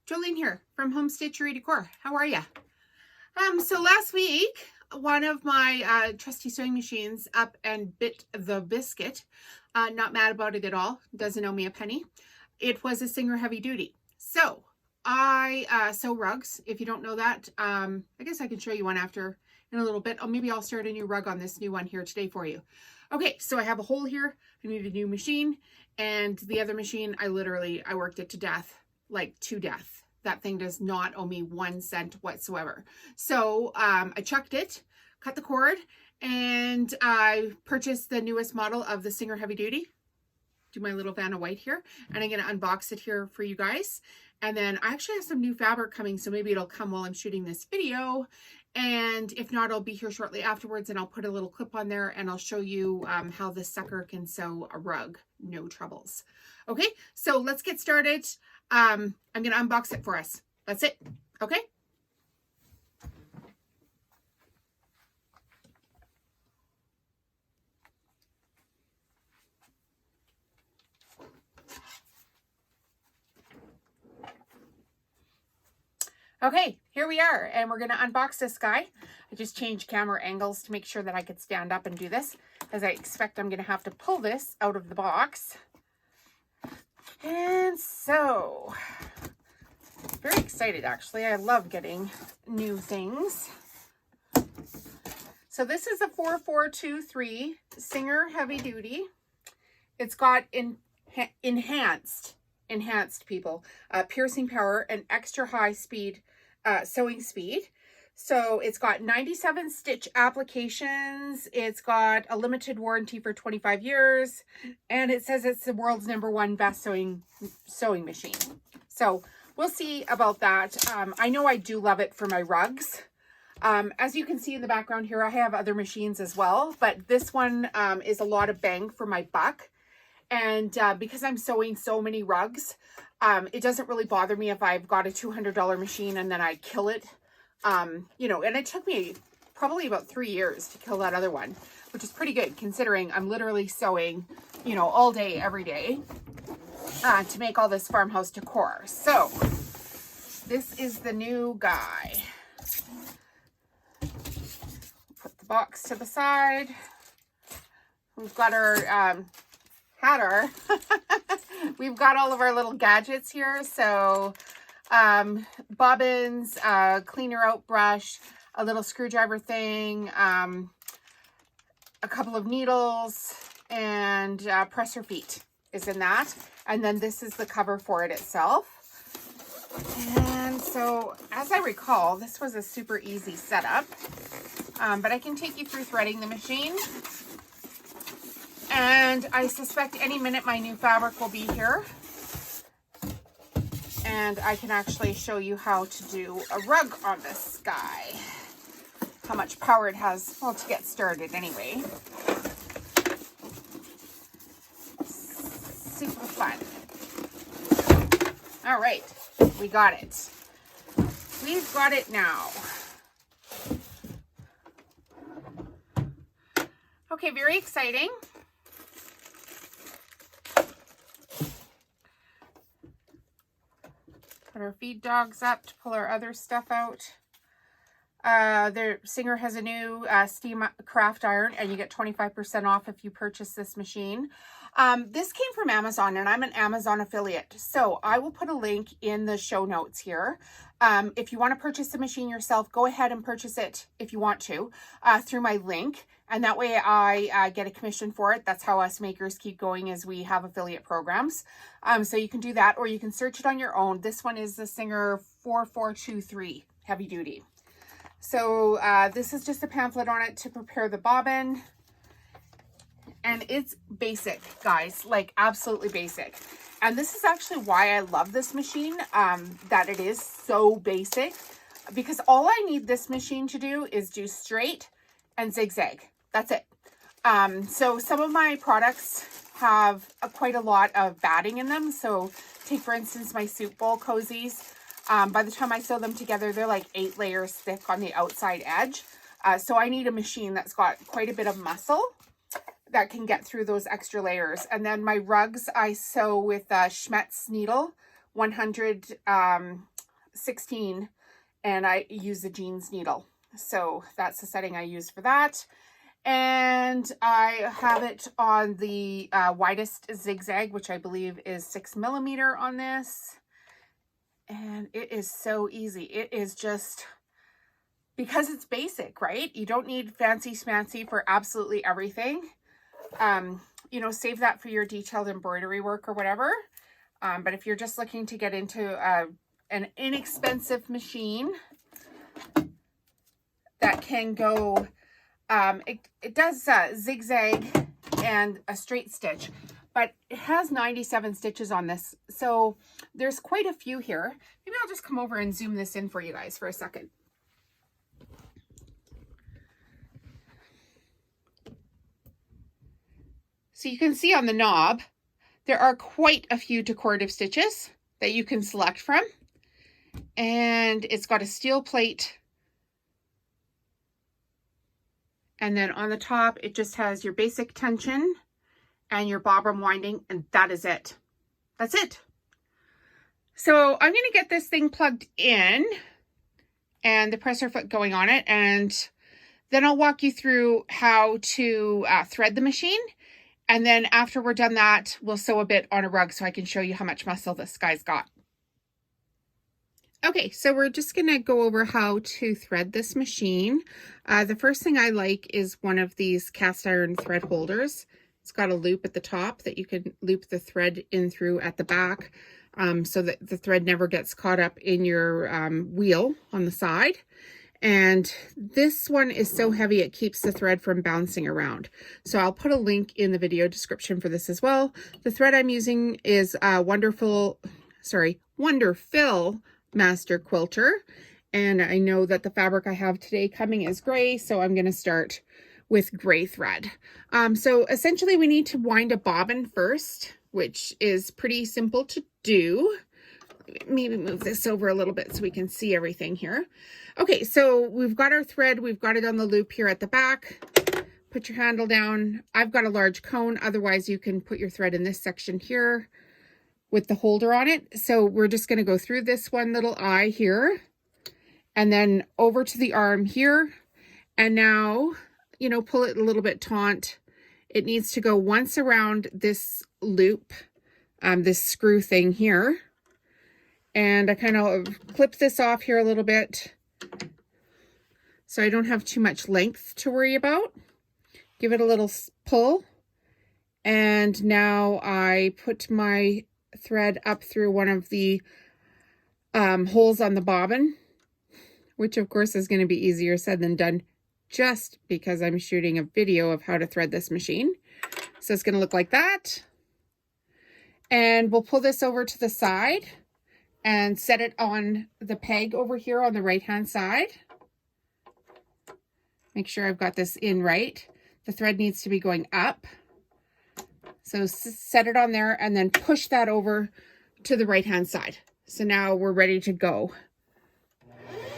Jolene here from Embroidery Decor. How are ya? So last week, one of my trusty sewing machines up and bit the biscuit. Not mad about it at all. Doesn't owe me a penny. It was a Singer heavy duty. So I sew rugs. If you don't know that, I guess I can show you one after in a little bit. Or maybe I'll start a new rug on this new one here today for you. Okay, so I have a hole here. I need a new machine. And the other machine, I worked it to death. Like to death. That thing does not owe me 1 cent whatsoever. So I chucked it, cut the cord, and I purchased the newest model of the Singer Heavy Duty. Do my little Vanna White here, and I'm going to unbox it here for you guys. And then I actually have some new fabric coming, so maybe it'll come while I'm shooting this video. And if not, I'll be here shortly afterwards, and I'll put a little clip on there, and I'll show you how this sucker can sew a rug. No troubles. Okay, so let's get started. I'm going to unbox it for us. That's it. Okay. Okay, here we are, and we're going to unbox this guy. I just changed camera angles to make sure that I could stand up and do this, as I expect I'm going to have to pull this out of the box. And so, very excited actually. I love getting new things. So this is a 4423 Singer Heavy Duty. It's got enhanced people, piercing power and extra high speed sewing speed. So it's got 97 stitch applications. It's got a limited warranty for 25 years. And it says it's the world's #1 best sewing machine. So we'll see about that. I know I do love it for my rugs. As you can see in the background here, I have other machines as well. But this one is a lot of bang for my buck. And because I'm sewing so many rugs, it doesn't really bother me if I've got a $200 machine and then I kill it. You know, and it took me probably about 3 years to kill that other one, which is pretty good considering I'm literally sewing, you know, all day, every day, to make all this farmhouse decor. So this is the new guy. Put the box to the side. We've got our, we've got all of our little gadgets here. So bobbins, cleaner out brush, a little screwdriver thing, a couple of needles, and presser feet is in that. And then this is the cover for it itself. And so as I recall, this was a super easy setup, but I can take you through threading the machine. And I suspect any minute my new fabric will be here. And I can actually show you how to do a rug on this guy. How much power it has, well, to get started anyway. Super fun. All right, we got it. We've got it now. Okay, very exciting. Put our feed dogs up to pull our other stuff out. The Singer has a new steam craft iron, and you get 25% off if you purchase this machine. This came from Amazon, and I'm an Amazon affiliate, so I will put a link in the show notes here. If you want to purchase the machine yourself, go ahead and purchase it if you want to through my link, and that way I get a commission for it. That's how us makers keep going, as we have affiliate programs. So you can do that, or you can search it on your own. This one is the Singer 4423 Heavy Duty. So this is just a pamphlet on it to prepare the bobbin. And it's basic, guys, like absolutely basic. And this is actually why I love this machine, that it is so basic, because all I need this machine to do is do straight and zigzag. That's it. So some of my products have quite a lot of batting in them. So take, for instance, my soup bowl cozies. By the time I sew them together, they're like 8 layers thick on the outside edge. So I need a machine that's got quite a bit of muscle that can get through those extra layers. And then my rugs, I sew with Schmetz needle, 100 16 and I use the jeans needle. So that's the setting I use for that. And I have it on the widest zigzag, which I believe is 6mm on this. And it is so easy. It is just, because it's basic, right? You don't need fancy schmancy for absolutely everything. You know, save that for your detailed embroidery work or whatever. But if you're just looking to get into an inexpensive machine that can go, it does zigzag and a straight stitch, but it has 97 stitches on this. So there's quite a few here. Maybe I'll just come over and zoom this in for you guys for a second. So you can see on the knob, there are quite a few decorative stitches that you can select from. And it's got a steel plate. And then on the top, it just has your basic tension and your bobbin winding, and that is it. That's it. So I'm going to get this thing plugged in and the presser foot going on it. And then I'll walk you through how to thread the machine. And then after we're done that, we'll sew a bit on a rug so I can show you how much muscle this guy's got. Okay, so we're just going to go over how to thread this machine. The first thing I like is one of these cast iron thread holders. It's got a loop at the top that you can loop the thread in through at the back so that the thread never gets caught up in your wheel on the side. And this one is so heavy it keeps the thread from bouncing around. So I'll put a link in the video description for this as well. The thread I'm using is Wonderfill Master Quilter. And I know that the fabric I have today coming is gray, so I'm going to start with gray thread. So essentially we need to wind a bobbin first, which is pretty simple to do. Maybe move this over a little bit so we can see everything here. Okay, so we've got our thread. We've got it on the loop here at the back. Put your handle down. I've got a large cone. Otherwise, you can put your thread in this section here with the holder on it. So we're just going to go through this one little eye here and then over to the arm here. And now, you know, pull it a little bit taut. It needs to go once around this loop, this screw thing here. And I kind of clip this off here a little bit so I don't have too much length to worry about. Give it a little pull. And now I put my thread up through one of the holes on the bobbin, which of course is going to be easier said than done just because I'm shooting a video of how to thread this machine. So it's going to look like that. And we'll pull this over to the side and set it on the peg over here on the right-hand side. Make sure I've got this in right. The thread needs to be going up. So set it on there and then push that over to the right-hand side. So now we're ready to go.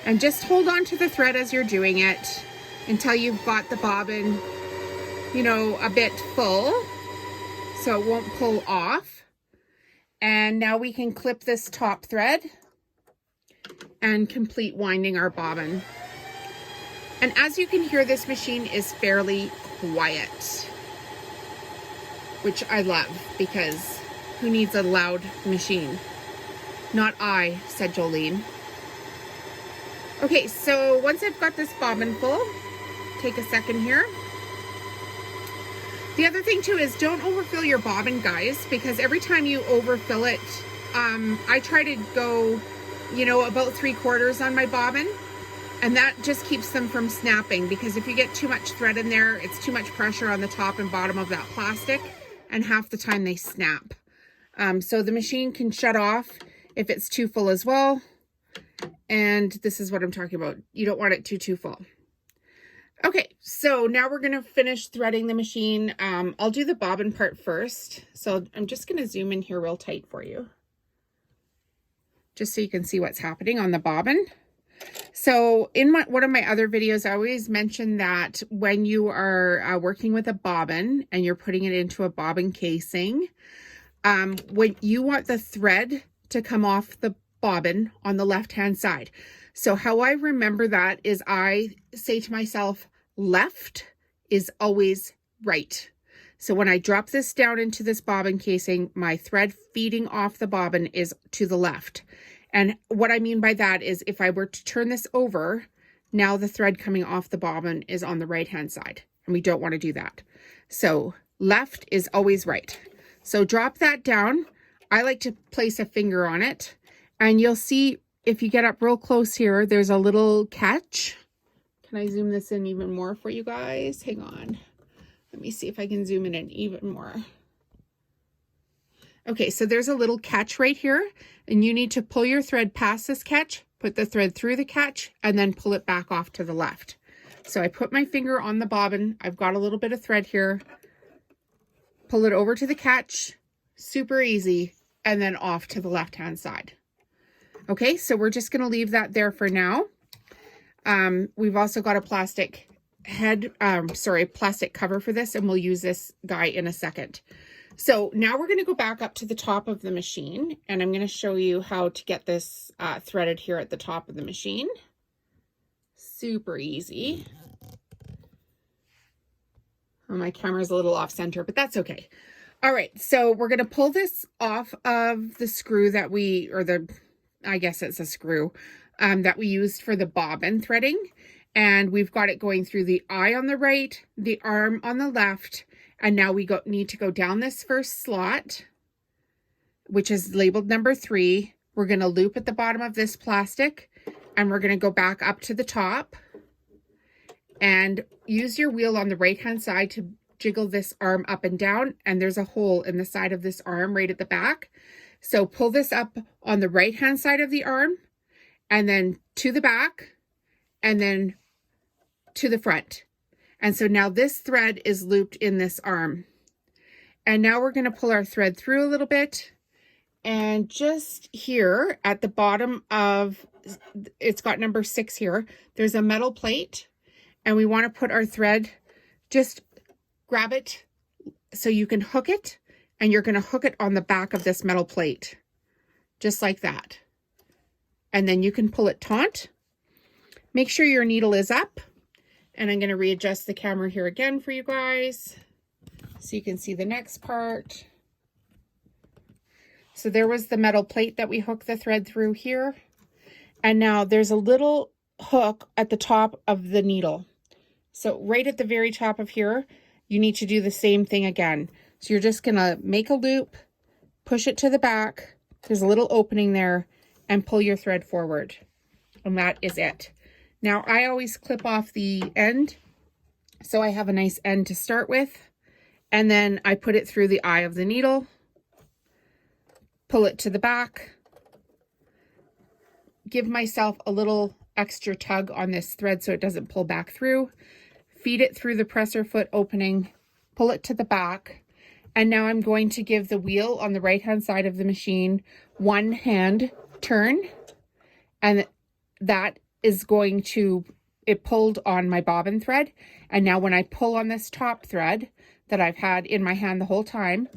And just hold on to the thread as you're doing it until you've got the bobbin, you know, a bit full so it won't pull off. And now we can clip this top thread and complete winding our bobbin. And as you can hear, this machine is fairly quiet, which I love because who needs a loud machine? Not I, said Jolene. Okay, so once I've got this bobbin full, take a second here. The other thing too is don't overfill your bobbin, guys, because every time you overfill it, I try to go, you know, about 3/4 on my bobbin, and that just keeps them from snapping, because if you get too much thread in there, it's too much pressure on the top and bottom of that plastic, and half the time they snap. So the machine can shut off if it's too full as well. And this is what I'm talking about. You don't want it too full. Okay, so now we're going to finish threading the machine. I'll do the bobbin part first. So I'm just going to zoom in here real tight for you, just so you can see what's happening on the bobbin. So in one of my other videos, I always mention that when you are working with a bobbin and you're putting it into a bobbin casing, when you want the thread to come off the bobbin on the left-hand side. So how I remember that is I say to myself, left is always right. So when I drop this down into this bobbin casing, my thread feeding off the bobbin is to the left. And what I mean by that is if I were to turn this over, now the thread coming off the bobbin is on the right-hand side, and we don't want to do that. So left is always right. So drop that down. I like to place a finger on it, and you'll see if you get up real close here, there's a little catch. Can I zoom this in even more for you guys? Hang on. Let me see if I can zoom in even more. Okay, so there's a little catch right here, and you need to pull your thread past this catch, put the thread through the catch, and then pull it back off to the left. So I put my finger on the bobbin. I've got a little bit of thread here. Pull it over to the catch, super easy, and then off to the left-hand side. Okay, so we're just going to leave that there for now. We've also got a plastic plastic cover for this, and we'll use this guy in a second. So now we're going to go back up to the top of the machine, and I'm going to show you how to get this threaded here at the top of the machine. Super easy. Oh, my camera's a little off center, but that's okay. All right, so we're going to pull this off of the screw that I guess it's a screw that we used for the bobbin threading. And we've got it going through the eye on the right, the arm on the left, and now we need to go down this first slot, which is labeled number 3. We're going to loop at the bottom of this plastic, and we're going to go back up to the top and use your wheel on the right-hand side to jiggle this arm up and down, and there's a hole in the side of this arm right at the back. So pull this up on the right-hand side of the arm, and then to the back, and then to the front. And so now this thread is looped in this arm. And now we're going to pull our thread through a little bit. And just here at the bottom of, it's got number 6 here, there's a metal plate. And we want to put our thread, just grab it so you can hook it. And you're going to hook it on the back of this metal plate. Just like that. And then you can pull it taut. Make sure your needle is up. And I'm going to readjust the camera here again for you guys so you can see the next part. So there was the metal plate that we hooked the thread through here. And now there's a little hook at the top of the needle. So right at the very top of here, you need to do the same thing again. So you're just going to make a loop, push it to the back. There's a little opening there, and pull your thread forward. And that is it. Now, I always clip off the end, so I have a nice end to start with, and then I put it through the eye of the needle, pull it to the back, give myself a little extra tug on this thread so it doesn't pull back through, feed it through the presser foot opening, pull it to the back, and now I'm going to give the wheel on the right-hand side of the machine one hand turn, and that is going to, it pulled on my bobbin thread. And now when I pull on this top thread that I've had in my hand the whole time,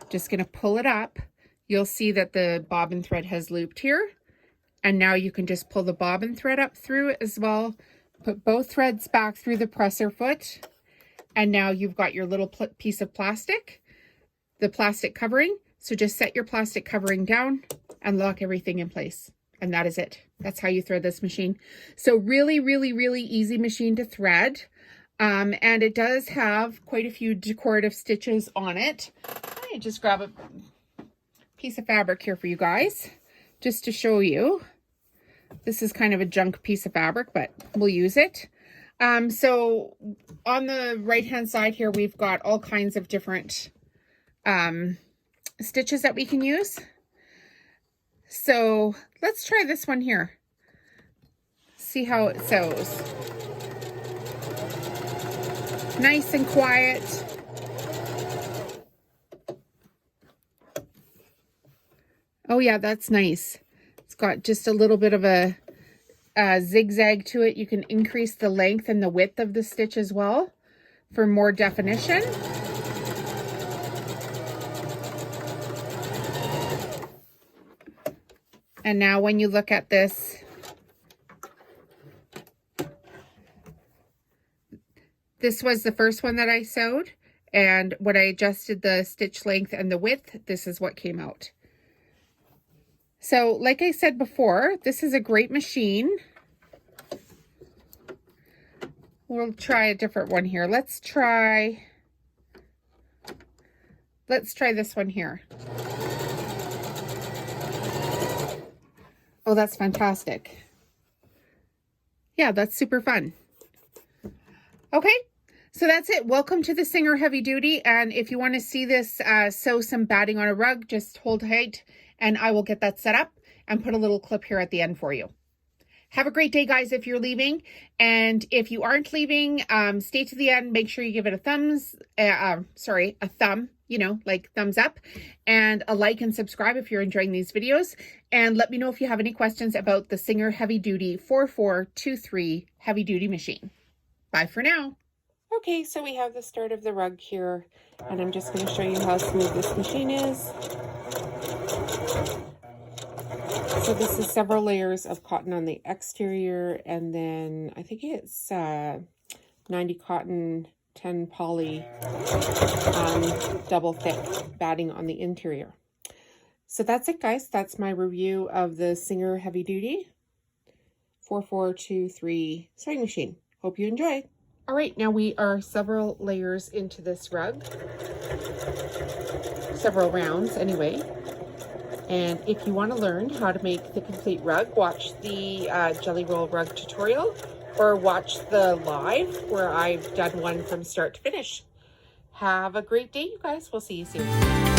just going to pull it up, you'll see that the bobbin thread has looped here. And now you can just pull the bobbin thread up through it as well. Put both threads back through the presser foot. And now you've got your little piece of plastic, the plastic covering. So just set your plastic covering down and lock everything in place. And that is it. That's how you thread this machine. So really, really, really easy machine to thread. And it does have quite a few decorative stitches on it. Let me just grab a piece of fabric here for you guys, just to show you. This is kind of a junk piece of fabric, but we'll use it. So on the right-hand side here, we've got all kinds of different stitches that we can use. So let's try this one here. See how it sews. Nice and quiet. Oh yeah, that's nice. It's got just a little bit of a zigzag to it. You can increase the length and the width of the stitch as well for more definition. And now when you look at this, this was the first one that I sewed. And when I adjusted the stitch length and the width, this is what came out. So like I said before, this is a great machine. We'll try a different one here. Let's try this one here. Oh, that's fantastic. Yeah, that's super fun. Okay, so that's it. Welcome to the Singer Heavy Duty. And if you want to see this sew some batting on a rug, just hold tight and I will get that set up and put a little clip here at the end for you. Have a great day, guys, if you're leaving. And if you aren't leaving, stay to the end. Make sure you give it a thumb, you know, like thumbs up, and a like and subscribe if you're enjoying these videos. And let me know if you have any questions about the Singer Heavy Duty 4423 Heavy Duty Machine. Bye for now. Okay, so we have the start of the rug here, and I'm just going to show you how smooth this machine is. So this is several layers of cotton on the exterior, and then I think it's 90 cotton, 10 poly, double thick batting on the interior. So that's it, guys. That's my review of the Singer Heavy Duty 4423 sewing machine. Hope you enjoy. All right, now we are several layers into this rug. Several rounds anyway. And if you want to learn how to make the complete rug, watch the Jelly Roll rug tutorial or watch the live where I've done one from start to finish. Have a great day, you guys. We'll see you soon.